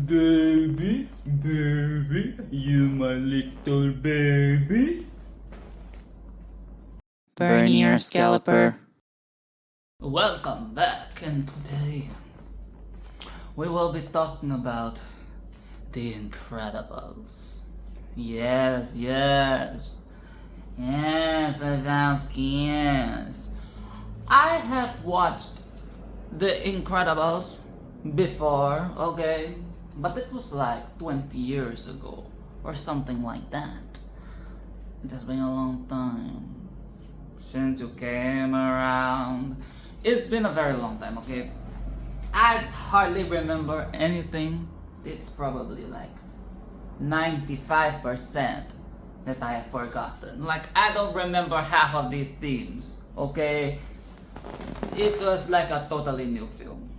Baby, you my little baby. Vernier Scalloper. Welcome back, and today we will be talking about The Incredibles. Yes, Wazowski, yes. I have watched The Incredibles before, okay? But it was like 20 years ago or something like that. It has been a long time since you came around. It's been a very long time, okay? I hardly remember anything. It's probably like 95% that I have forgotten. Like, I don't remember half of these themes, okay? It was like a totally new film.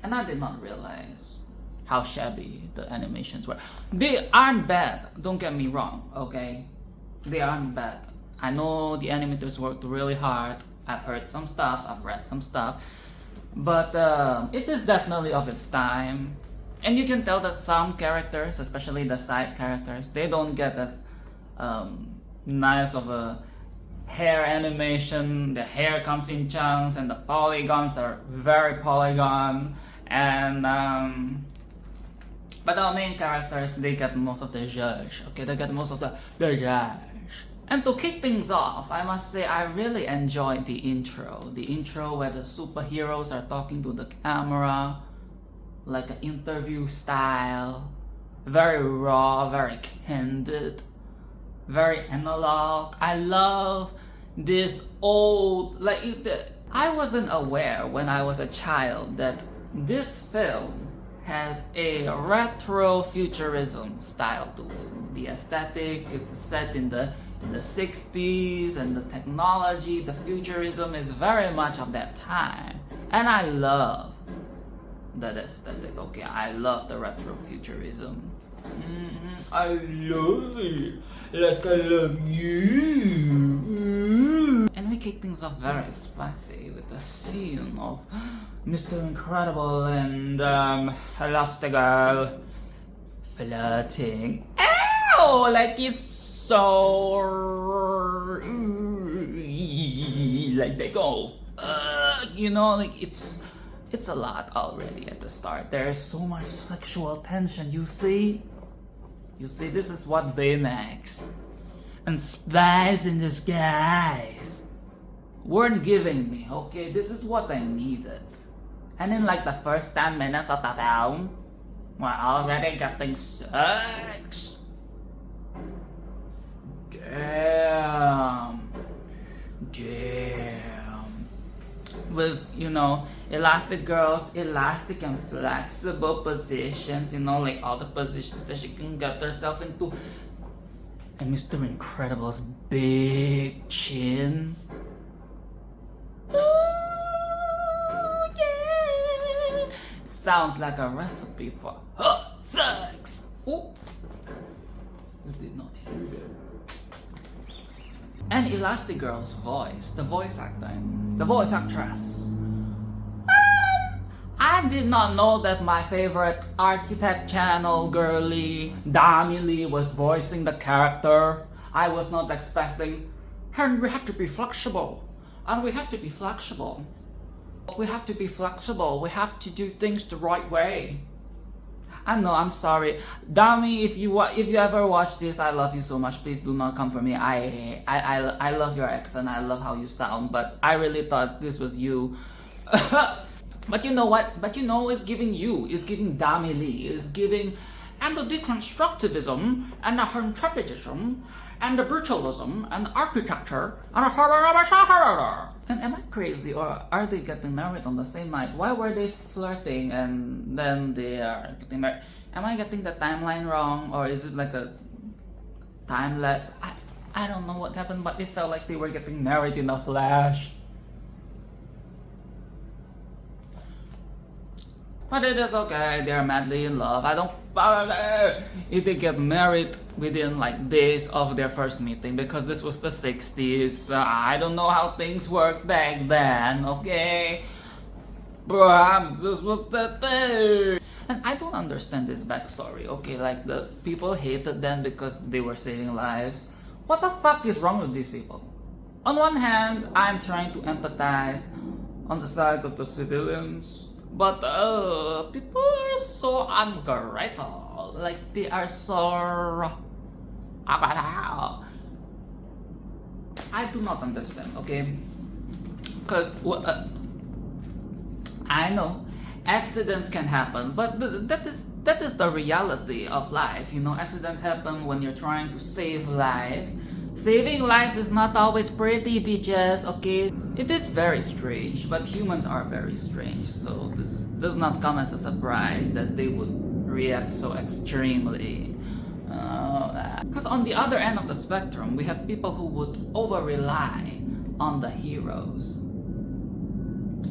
And I did not realize how shabby the animations were. They aren't bad, don't get me wrong, okay? They aren't bad. I know the animators worked really hard. I've heard some stuff, I've read some stuff. But it is definitely of its time. And you can tell that some characters, especially the side characters, they don't get as nice of a hair animation. The hair comes in chunks and the polygons are very polygon. And but our main characters, they get most of the zhuzh, okay? They get most of the zhuzh. And to kick things off, I must say I really enjoyed the intro. The intro where the superheroes are talking to the camera, like an interview style. Very raw, very candid, very analog. I love this old, I wasn't aware when I was a child that this film has a retro futurism style to it. The aesthetic is set in the 60s, and the technology, the futurism is very much of that time. And I love that aesthetic, okay? I love the retro futurism. I love it, like I love you. And we kick things off very spicy with the scene of Mr. Incredible and Elastigirl flirting. Ow! Like it's so like they go, you know, like it's a lot already at the start. There is so much sexual tension. You see, this is what Baymax and Spies in Disguise weren't giving me. Okay, this is what I needed. And in like the first 10 minutes of the film, we're already getting sex. Damn. With, you know, elastic girls, elastic and flexible positions, you know, like all the positions that she can get herself into. And Mr. Incredible's big chin. Ooh, yeah. Sounds like a recipe for hot sex. Ooh. You did not hear that. And Elastigirl's voice, the voice actress. I did not know that my favorite Architect Channel girly, Dami Lee, was voicing the character. I was not expecting. And we have to be flexible. And we have to be flexible. We have to be flexible. We have to do things the right way. I know, I'm sorry. Dami, if you ever watch this, I love you so much. Please do not come for me. I love your accent. I love how you sound. But I really thought this was you. But you know what? But you know, it's giving you. It's giving Dami Lee. It's giving, and the deconstructivism, and the hermaphroditism, and the brutalism, and the architecture, and the and am I crazy, or are they getting married on the same night? Why were they flirting and then they are getting married? Am I getting the timeline wrong, or is it like a time lapse? I don't know what happened, but it felt like they were getting married in a flash. But it is okay, they are madly in love. I don't bother if they get married within like days of their first meeting, because this was the 60s. I don't know how things worked back then, okay? Perhaps this was the thing. And I don't understand this backstory, okay? Like, the people hated them because they were saving lives. What the fuck is wrong with these people? On one hand, I'm trying to empathize on the sides of the civilians, but people are so ungrateful. Like, they are so... I do not understand, okay? Because I know accidents can happen, but that is the reality of life. You know, accidents happen when you're trying to save lives. Saving lives is not always pretty, bitches, okay? It is very strange, but humans are very strange, so this does not come as a surprise that they would react so extremely. Because on the other end of the spectrum, we have people who would over-rely on the heroes.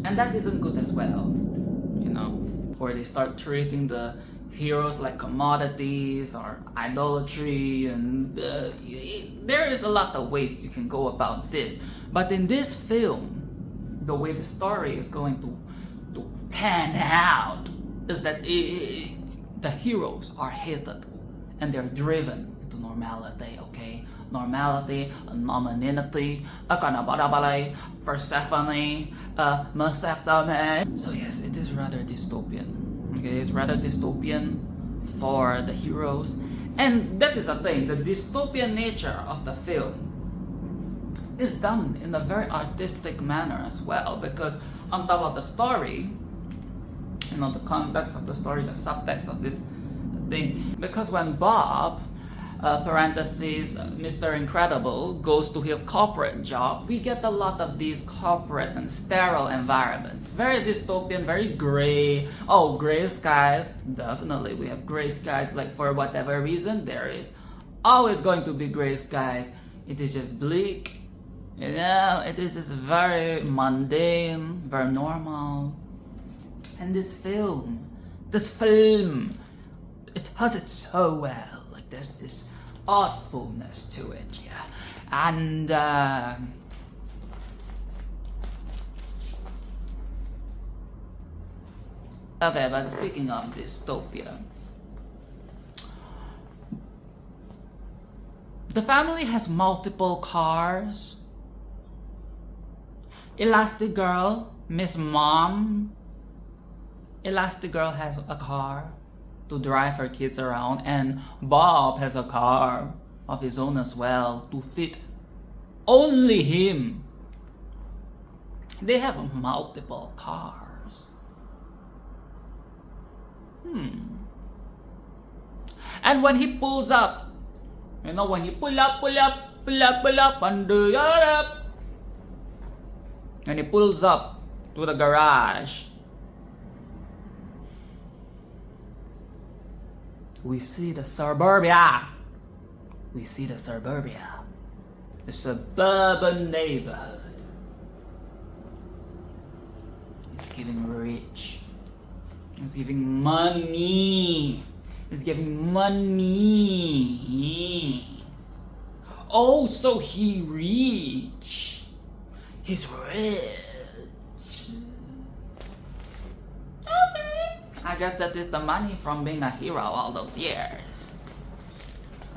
And that isn't good as well, you know, where they start treating the heroes like commodities or idolatry, and there is a lot of ways you can go about this. But in this film, the way the story is going to pan out is that the heroes are hated and they're driven into normality, okay? Normality, anonymity, Persephone, mastectomy. So yes, it is rather dystopian. Okay, it's rather dystopian for the heroes. And that is the thing, the dystopian nature of the film is done in a very artistic manner as well, because on top of the story, you know, the context of the story, the subtext of this thing, because when Bob, parentheses, Mr. Incredible, goes to his corporate job, we get a lot of these corporate and sterile environments. Very dystopian, very gray. Oh, gray skies. Definitely, we have gray skies. Like, for whatever reason, there is always going to be gray skies. It is just bleak. You know, it is just very mundane, very normal. And this film, it has it so well. Like, there's this artfulness to it, yeah. And okay, but speaking of dystopia, the family has multiple cars. Elastigirl, Miss Mom, Elastigirl has a car to drive her kids around, and Bob has a car of his own as well to fit only him. They have multiple cars. And when he pulls up, you know, when you pull up, and do up, and he pulls up to the garage, we see the suburbia. We see the suburbia. The suburban neighborhood. It's giving rich. It's giving money. It's giving money. Oh, so he rich. He's rich. I guess that is the money from being a hero all those years.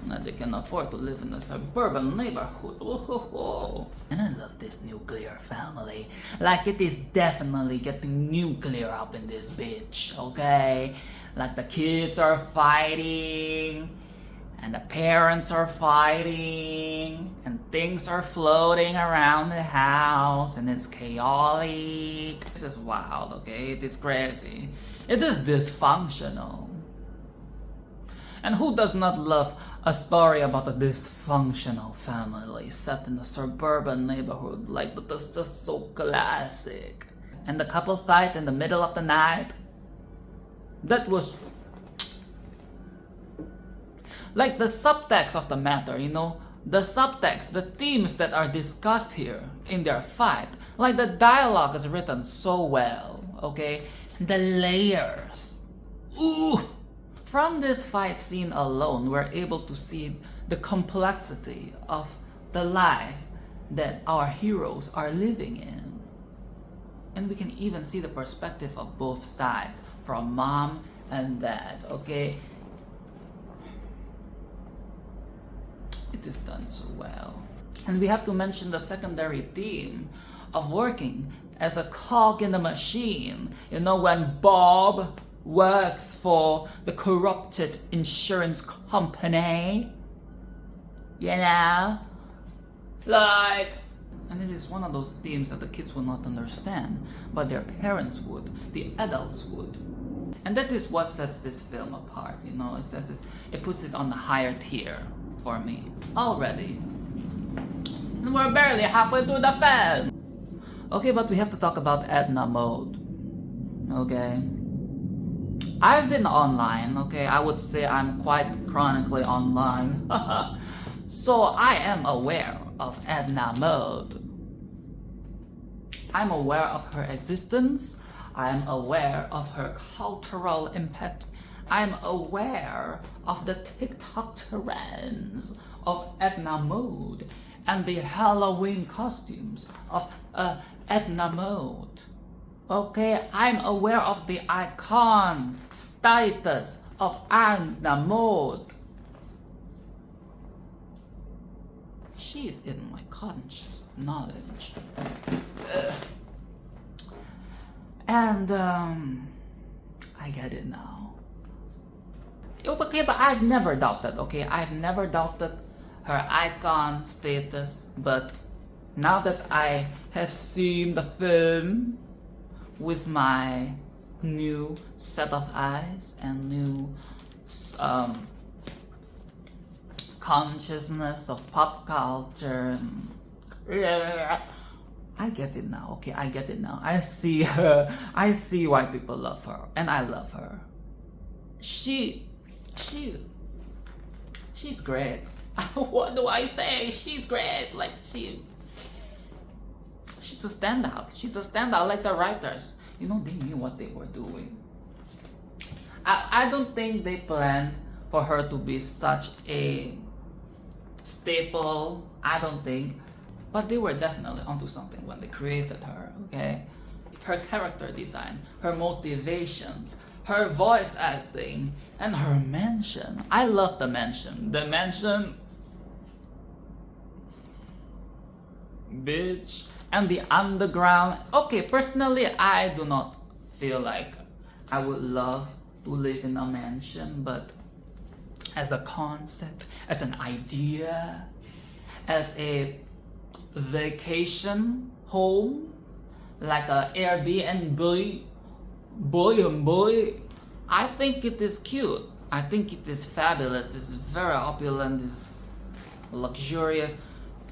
And that they can afford to live in a suburban neighborhood. Oh. And I love this nuclear family. Like, it is definitely getting nuclear up in this bitch, okay? Like, the kids are fighting, and the parents are fighting, and things are floating around the house, and it's chaotic. It is wild, okay? It is crazy. It is dysfunctional. And who does not love a story about a dysfunctional family set in a suburban neighborhood? Like, that's just so classic. And the couple fight in the middle of the night. That was like the subtext of the matter, you know? The subtext, the themes that are discussed here in their fight. Like, the dialogue is written so well, okay? The layers. Ooh! From this fight scene alone, we're able to see the complexity of the life that our heroes are living in. And we can even see the perspective of both sides, from Mom and that, okay? It is done so well. And we have to mention the secondary theme of working as a cog in the machine. You know, when Bob works for the corrupted insurance company, you know, like, and it is one of those themes that the kids will not understand, but their parents would, the adults would. And that is what sets this film apart, you know. It puts it on the higher tier for me already. And we're barely halfway through the film. Okay, but we have to talk about Edna Mode. Okay, I've been online. Okay, I would say I'm quite chronically online. So I am aware of Edna Mode. I'm aware of her existence. I'm aware of her cultural impact. I'm aware of the TikTok trends of Edna Mode and the Halloween costumes of Edna Mode. Okay, I'm aware of the icon status of Edna Mode. She is in my conscious knowledge. And I get it now. Okay, but I've never doubted, okay? I've never doubted her icon status, but now that I have seen the film with my new set of eyes and new consciousness of pop culture, I get it now, okay? I get it now. I see her. I see why people love her, and I love her. She's great. What do I say? She's great. Like she's a standout. She's a standout. Like the writers, you know, they knew what they were doing. I don't think they planned for her to be such a staple. I don't think. But they were definitely onto something when they created her, okay? Her character design, her motivations, her voice acting, and her mansion. I love the mansion. The mansion, bitch. And the underground. Okay, personally, I do not feel like I would love to live in a mansion, but as a concept, as an idea, as a vacation home, like a Airbnb, boy, I think it is cute. I think it is fabulous. It's very opulent. It's luxurious.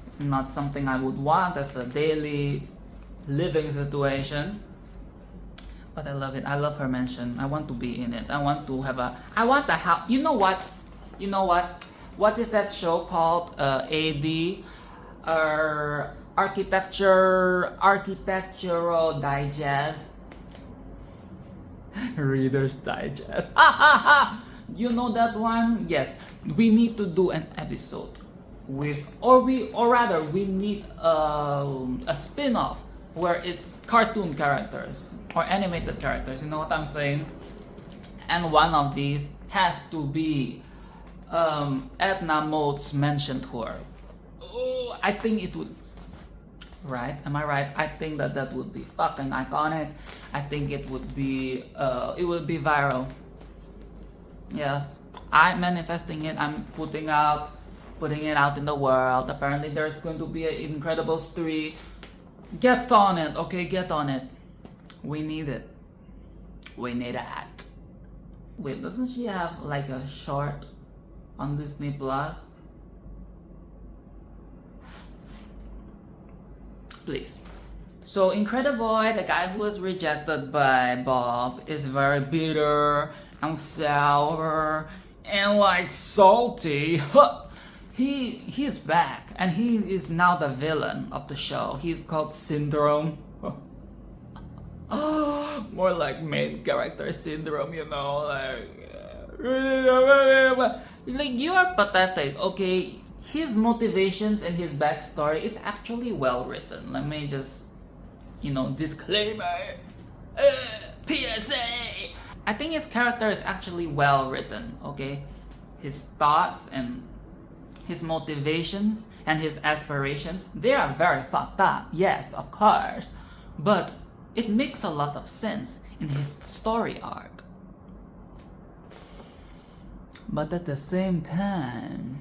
It's not something I would want as a daily living situation, but I love it. I love her mansion. I want to be in it. I want to have a. I want the house. You know what? You know what? What is that show called? AD. Architectural Digest. Reader's Digest. You know that one? Yes. We need to do an episode with, we need a spin-off where it's cartoon characters or animated characters. You know what I'm saying? And one of these has to be Edna Mode's mansion tour. Oh, I think it would. Right? Am I right? I think that would be fucking iconic. I think it would be viral. Yes, I'm manifesting it. I'm putting it out in the world. Apparently, there's going to be an Incredibles 3. Get on it, okay? Get on it. We need it. We need that. Wait, doesn't she have like a short on Disney Plus? Please. So Incrediboy, the guy who was rejected by Bob, is very bitter and sour and like salty. He's back, and he is now the villain of the show. He's called Syndrome. More like main character syndrome, you know, like you are pathetic, okay? His motivations and his backstory is actually well written. Let me just, disclaimer, PSA. I think his character is actually well written, okay? His thoughts and his motivations and his aspirations, they are very fucked up, yes, of course. But it makes a lot of sense in his story arc. But at the same time,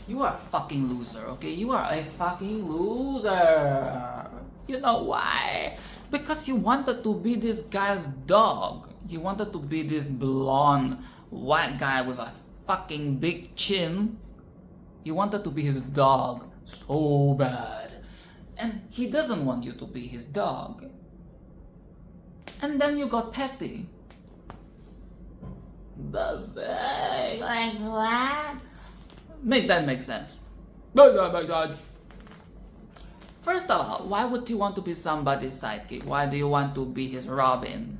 you are a fucking loser, okay? You are a fucking loser. You know why? Because you wanted to be this guy's dog. You wanted to be this blonde white guy with a fucking big chin. You wanted to be his dog so bad. And he doesn't want you to be his dog. And then you got petty. Like what? Make that make sense. Make that make sense. First of all, why would you want to be somebody's sidekick? Why do you want to be his Robin?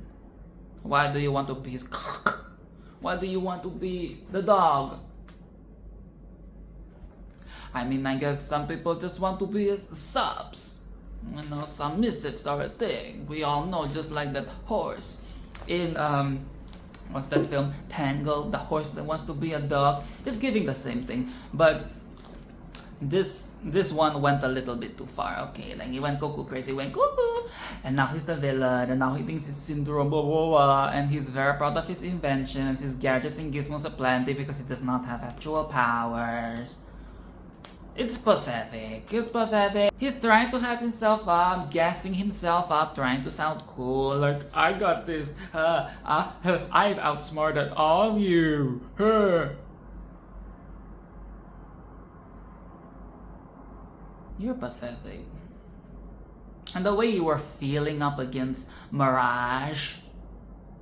Why do you want to be his cock? Why do you want to be the dog? I mean, I guess some people just want to be his subs. You know, submissives are a thing. We all know, just like that horse in what's that film? Tangled, the horse that wants to be a dog. It's giving the same thing, but this one went a little bit too far. Okay, like he went Coco crazy, went cuckoo, and now he's the villain, and now he thinks he's syndrome, blah blah blah, and he's very proud of his inventions, his gadgets and gizmos aplenty because he does not have actual powers. It's pathetic. It's pathetic. He's trying to hype himself up, gassing himself up, trying to sound cool. Like, I got this. I've outsmarted all of you. You're pathetic. And the way you were feeling up against Mirage,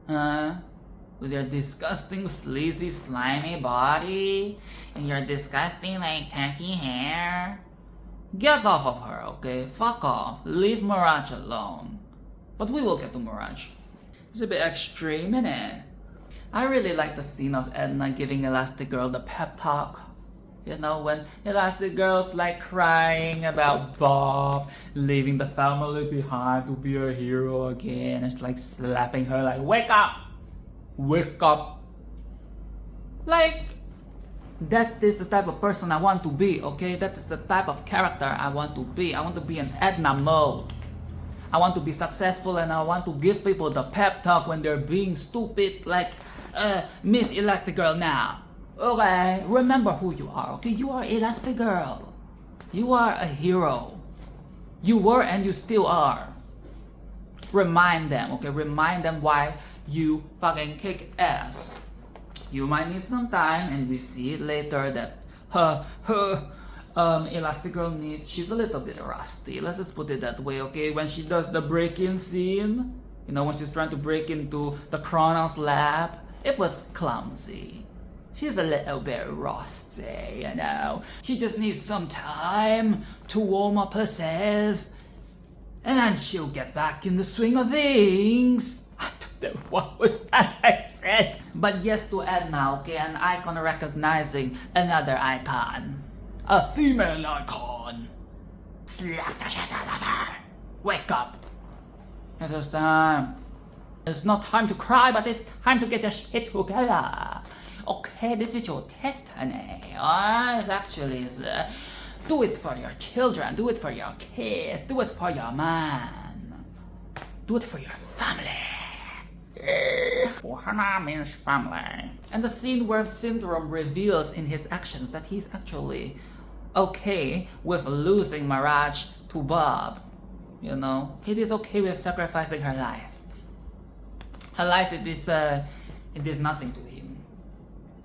with your disgusting, sleazy, slimy body and your disgusting, like, tacky hair. Get off of her, okay? Fuck off. Leave Mirage alone. But we will get to Mirage. It's a bit extreme, innit? I really like the scene of Edna giving Elastigirl the pep talk. You know, when Elastigirl's like crying about Bob leaving the family behind to be a hero again. It's like slapping her like, wake up! Wake up! Like, that is the type of person I want to be, okay? That is the type of character I want to be. I want to be in Edna mode. I want to be successful and I want to give people the pep talk when they're being stupid, like, Miss Elastigirl now. Okay, remember who you are, okay? You are Elastigirl. You are a hero. You were and you still are. Remind them, okay? Remind them why you fucking kick ass. You might need some time, and we see it later that Elastigirl needs, she's a little bit rusty. Let's just put it that way, okay? When she does the break-in scene, you know, when she's trying to break into the Kronos lab, it was clumsy. She's a little bit rusty, you know. She just needs some time to warm up herself, and then she'll get back in the swing of things. I don't know what was that I said. But yes to Edna, okay, an icon recognizing another icon. A female icon. Slap the shit out of her. Wake up. It is time. It's not time to cry, but it's time to get your shit together. Okay, this is your destiny. It's actually, do it for your children, do it for your kids, do it for your man, do it for your family. Ohana means family. And the scene where Syndrome reveals in his actions that he's actually okay with losing Mirage to Bob. You know, he is okay with sacrificing her life. Her life, it is nothing to him.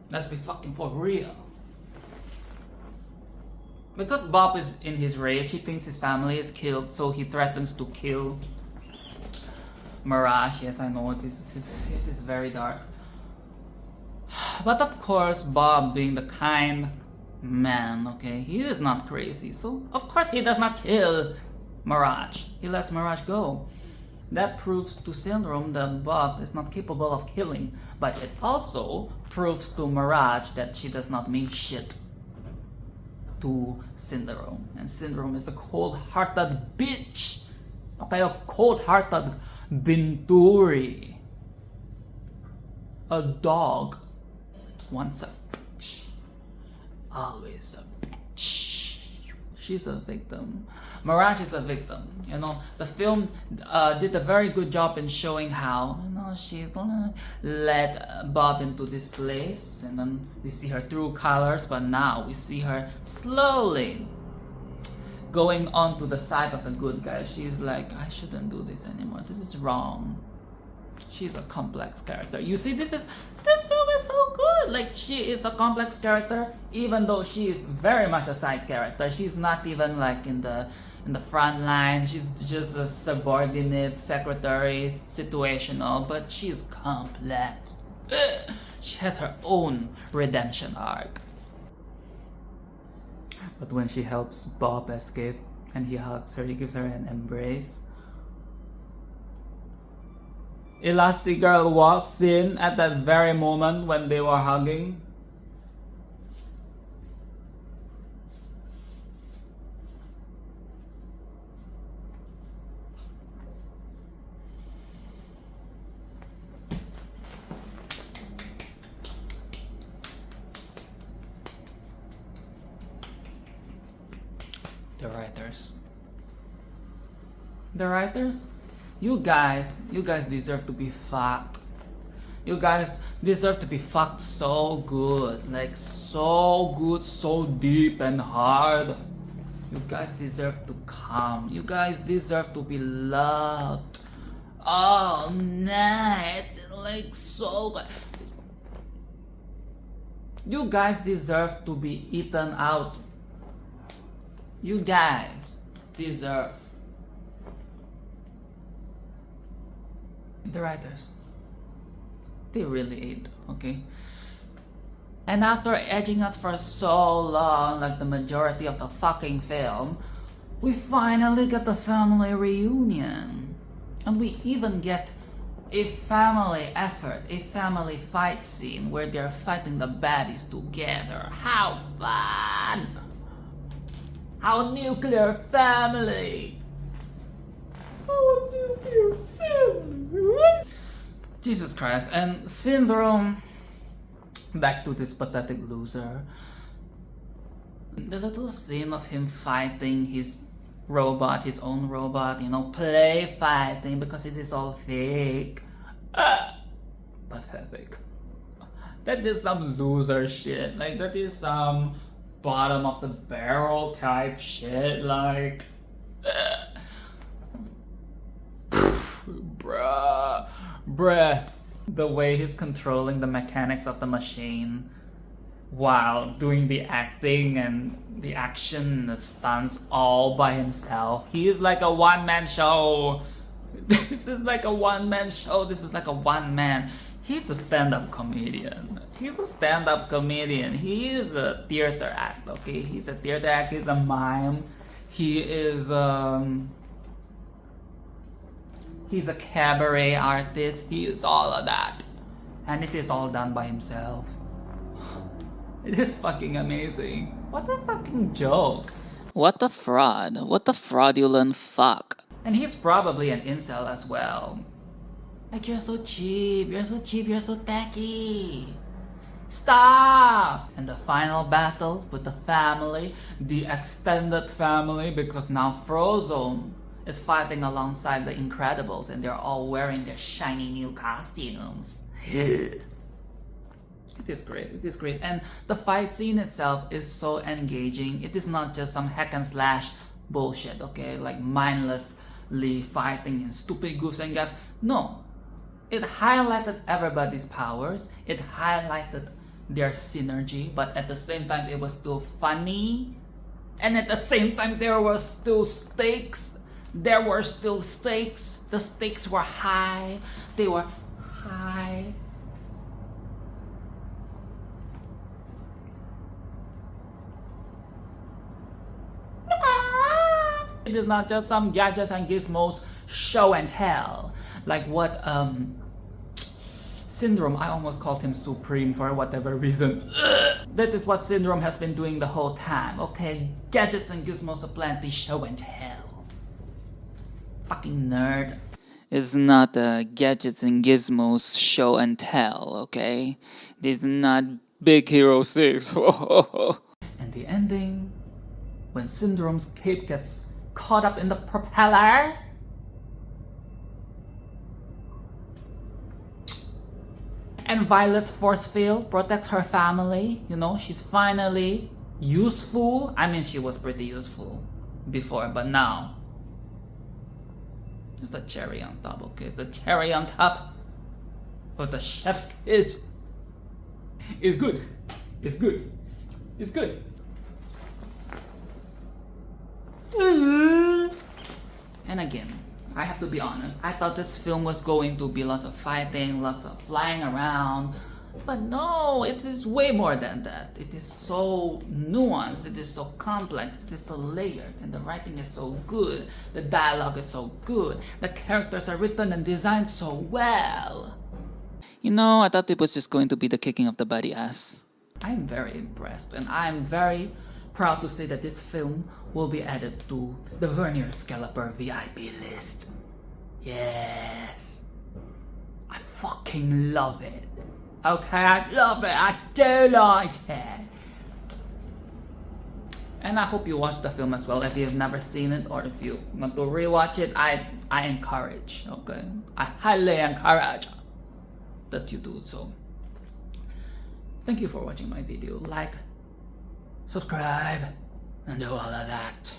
Let's be fucking for real. Because Bob is in his rage, he thinks his family is killed, so he threatens to kill Mirage. Yes, I know it is very dark. But of course, Bob, being the kind man, okay, he is not crazy, so of course he does not kill Mirage. He lets Mirage go. That proves to Syndrome that Bob is not capable of killing, but it also proves to Mirage that she does not mean shit to Syndrome. And Syndrome is a cold-hearted bitch. Okay, a cold-hearted Binturi. A dog. Once a bitch. Always a bitch. She's a victim. Mirage is a victim. You know, the film did a very good job in showing how, you know, she led Bob into this place, and then we see her true colors, but now we see her slowly going on to the side of the good guy. She's like, I shouldn't do this anymore. This is wrong. She's a complex character. You see, this film is so good. Like, she is a complex character, even though she is very much a side character. She's not even like in the front line. She's just a subordinate secretary, situational, but she's complex. She has her own redemption arc. But when she helps Bob escape and he hugs her, he gives her an embrace. Elastigirl walks in at that very moment when they were hugging. The writers, you guys deserve to be fucked. You guys deserve to be fucked so good, like so good, so deep and hard. You guys deserve to come. You guys deserve to be loved all night, like so good. You guys deserve to be eaten out. You guys deserve. The writers, they really ate, okay? And after edging us for so long, like the majority of the fucking film, we finally get the family reunion. And we even get a family effort, a family fight scene where they're fighting the baddies together. How fun! How nuclear family! How nuclear family! Jesus Christ. And Syndrome, back to this pathetic loser. The little scene of him fighting his robot, his own robot, you know, play fighting because it is all fake. Pathetic. That is some loser shit. Like, that is some bottom of the barrel type shit. Like, bruh. The way he's controlling the mechanics of the machine while doing the acting and the action, the stunts all by himself. He is like a one-man show. This is like a one-man show. This is like a one-man. He's a stand-up comedian. He's a stand-up comedian. He is a theater act, okay? He's a theater act. He's a mime. He is he's a cabaret artist. He is all of that. And it is all done by himself. It is fucking amazing. What a fucking joke. What a fraud. What a fraudulent fuck. And he's probably an incel as well. Like, you're so cheap, you're so cheap, you're so tacky. Stop! And the final battle with the family, the extended family, because now Frozone is fighting alongside the Incredibles and they're all wearing their shiny new costumes. It is great, it is great. And the fight scene itself is so engaging. It is not just some hack and slash bullshit, okay? Like mindlessly fighting and stupid goofs and gaffes. No. It highlighted everybody's powers. It highlighted their synergy, but at the same time it was still funny. And at the same time there were still stakes. There were still stakes. The stakes were high. They were high. It is not just some gadgets and gizmos show and tell. Like what Syndrome, I almost called him Supreme for whatever reason. That is what Syndrome has been doing the whole time. Okay, gadgets and gizmos aplenty, show and tell. Fucking nerd. It's not a gadgets and gizmos show and tell, okay? This is not Big Hero 6. And the ending, when Syndrome's cape gets caught up in the propeller. And Violet's force field protects her family. You know, she's finally useful. I mean, she was pretty useful before, but now it's the cherry on top, okay? It's the cherry on top of the chef's kiss. It's good. It's good. It's good. And again, I have to be honest, I thought this film was going to be lots of fighting, lots of flying around, but no, it is way more than that. It is so nuanced, it is so complex, it is so layered, and the writing is so good, the dialogue is so good, the characters are written and designed so well. You know, I thought it was just going to be the kicking of the body ass. I'm very impressed, and I'm very proud to say that this film will be added to the Vernier Scalloper VIP list. Yes. I fucking love it. Okay, I love it. I do like it. And I hope you watch the film as well if you've never seen it, or if you want to rewatch it. I encourage, okay? I highly encourage that you do so. Thank you for watching my video. Like, subscribe, and do all of that.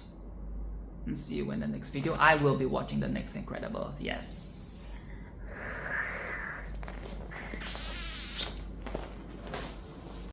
And see you in the next video. I will be watching the next Incredibles, yes.